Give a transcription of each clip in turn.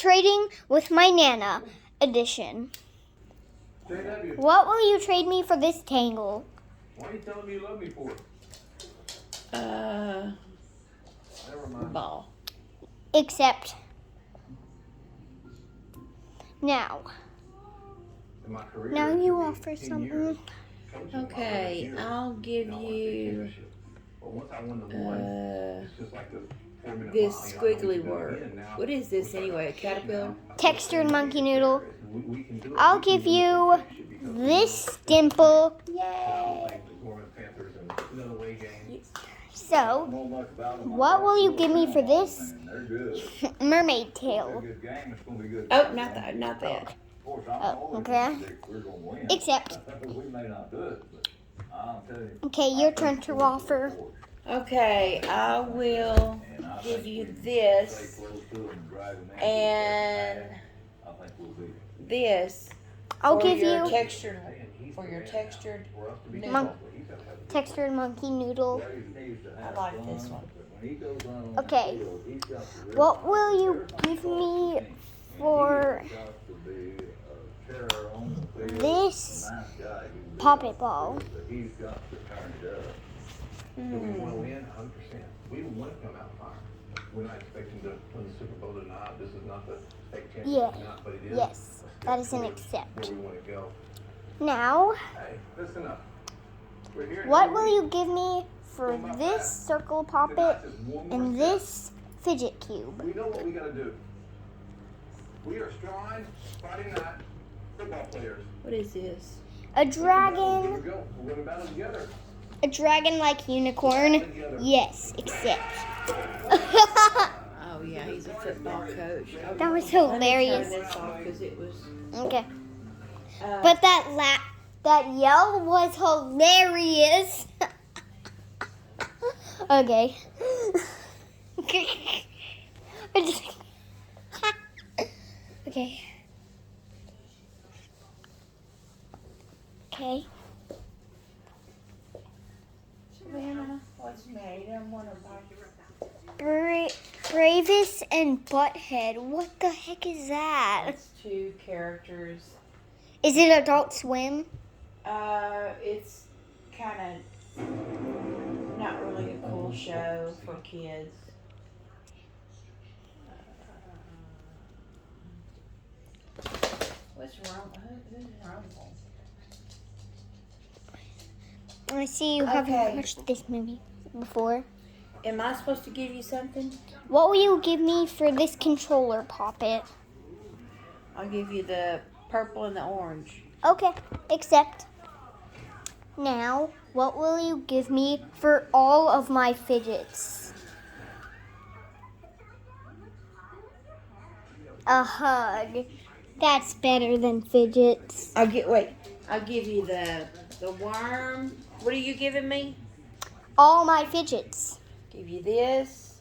trading with my Nana edition. What will you trade me for this tangle? Why are you telling me you love me for? Never mind. Ball. Except now. In my career, Now it you took me offer 10 something. years coaching Okay, my I'll give I wanna take you leadership. But once I won the one, it's just like the 4-minute this mile, you know, I know squiggly we can do it word. again now. What is this anyway? A caterpillar? Textured monkey noodle. We can do it. I'll We can give win the you championship because we this dimple. Yay! like the Gorman Panthers and another away game. So, what will you give me for this mermaid tail? Oh, not that. Not that. Oh, okay. Except, okay, your turn to offer. Okay, I will give you this and this. I'll for give your you textured noodle. textured monkey noodle. I like this one. Okay, what will you give me for this poppet ball? We want to win 100%. We want to come out fire. We're not expecting to win the Super Bowl or not. This is not the state championship, but it is. Yes, that is an accept. Where we want to go. Now, Hey, listen up. We're here what will you give me for this circle poppet and this fidget cube? We know what we got to do. We are strong Friday night football players. What is this? A Here dragon, we go. We're going to battle together. a dragon-like unicorn. Yes, except. Oh yeah, he's a football coach. Okay. That was Let me hilarious. turn this off 'cause it was. Okay, but that yell was hilarious. Okay. Okay. Okay. Savannah, what's made? I want to buy. Bravis and Butthead. What the heck is that? It's two characters. Is it Adult Swim? It's kind of not really a cool show for kids. What's wrong? Who's wrong? I see you Okay. haven't watched this movie before. Am I supposed to give you something? What will you give me for this controller poppet? I'll give you the purple and the orange. Okay, except now, what will you give me for all of my fidgets? A hug. That's better than fidgets. I'll give you the worm. What are you giving me? All my fidgets. Give you this.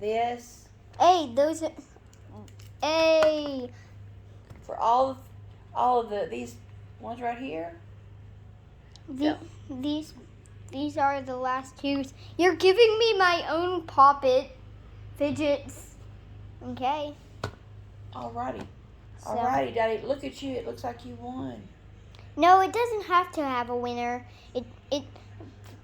Hey, those are... Hey. For all of these ones right here. These are the last two. You're giving me my own poppet fidgets. Okay. Alrighty. So- Alrighty, Daddy. Look at you. It looks like you won. No, it doesn't have to have a winner. It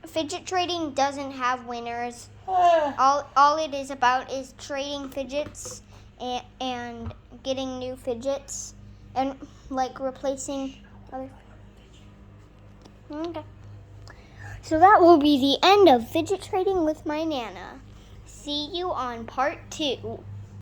fidget trading doesn't have winners. All it is about is trading fidgets and getting new fidgets and like replacing other. Okay. So that will be the end of fidget trading with my Nana. See you on part 2.